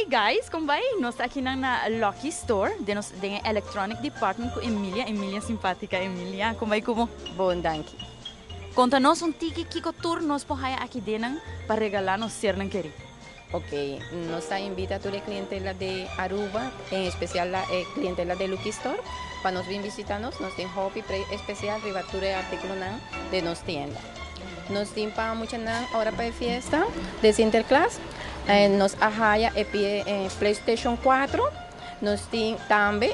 guys, como vai? Nós aqui na Lucky Store, de Electronic Department com Emilia simpática, Emilia, como vai como? Bom, danke. Conta-nos tiki que tour nós podemos aqui dentro para regalar nos ser não querer. Ok, nos invita a toda la clientela de Aruba, en especial la clientela de Lucky Store, para nos vir visitarnos, nos tienen hobby especial, ribatura artículo de nos tienda. Nos tienen para mucha hora para fiesta de Sinterklaas, nos ahaya PlayStation 4, nos tienen también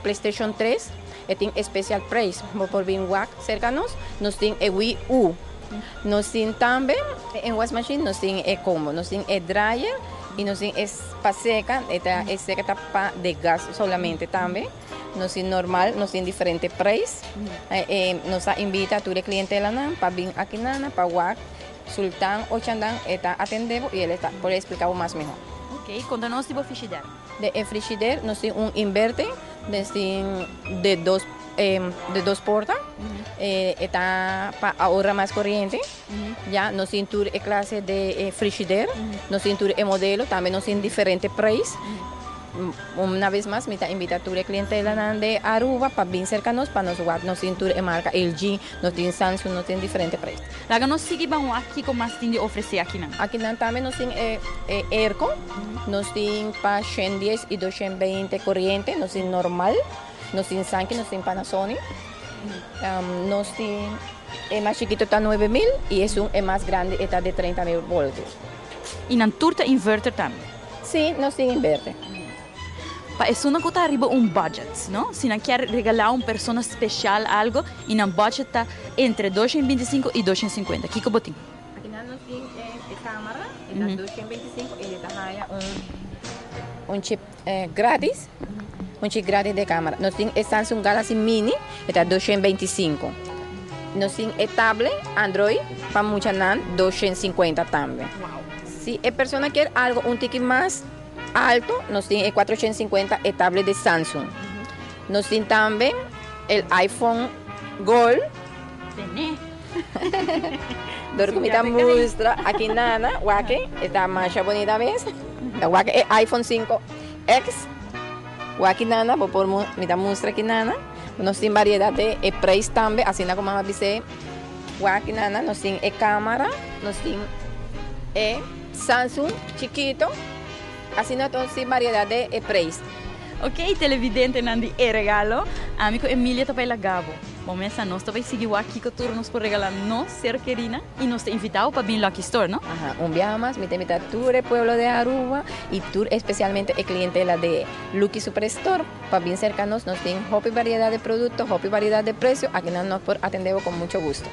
PlayStation 3, tienen especial price, por bien WAC cercanos, nos tienen Wii U. Nos tienen también en wash machine, nos tienen combo, nos tienen dryer y nos tienen seca, es seca de gas solamente también. Nos tienen normal, nos tienen diferentes precios. Nos invita a tu clientela para venir aquí para WAC, Sultán o Chandán, atendemos y él puede explicar más mejor. Ok, conta-nos tipo frigidaire. De frigidaire nos tienen un inverter de dos puertas, está para ahorrar más corriente. Ya nos tienen clase de frigidaire, nos tienen modelo, también nos tienen diferentes precios. Una vez más, me invita a tu clientela de Aruba para bien cercanos, para nos tienen marca LG, nos tienen Samsung, nos tienen diferentes precios. Laga nos sigue vamos aquí con más tiene ofrecer aquí nan. Aquí también nos tienen Aircon, nos tienen para 110 y 220 corriente, nos tienen normal. Nos tienen Sankey, nos tienen Panasonic, nos tienen más chiquito está 9000 y es más grande está de 30.000 voltios. Y nan turta inverter también. Sí, nos tienen inverter. Es una cosa arriba un budget, ¿no? Si no quiere regalar a una persona especial algo, y un budget está entre 225 y 250. ¿Qué botín? Aquí nos tienen cámara, está 225 y está un chip gratis. Un chip gratis de cámara. Nos tiene Samsung Galaxy Mini, está 225. Nos tiene tablet Android, para mucha NAN, 250 también. Wow. Si la persona quiere algo, un ticket más alto, nos tiene 450 el tablet de Samsung. Nos tiene también el iPhone Gold. Tené. Dormita muestra aquí nana, guaque, está más bonita vez. La guaque iPhone 5X. Aquí nana, por mitad muestra aquí nana, nos tiene variedad de precio también, así como me dice, aquí nana, nos tiene cámara, nos tiene Samsung chiquito, así nos tiene variedad de precio. Ok, televidente Nandi e regalo, amigo Emilia também la gabo. Começa nós também seguir aqui que turnos por regalar nós ser querida e nos te invitado para vir Lucky Store, ¿no? Ajá, un viaje más, me invita a tour el pueblo de Aruba y tour especialmente el clientela de Lucky Superstore, para bien cercanos, nos tienen variedad de productos, variedad de precios, aquí nos atendemos con mucho gusto.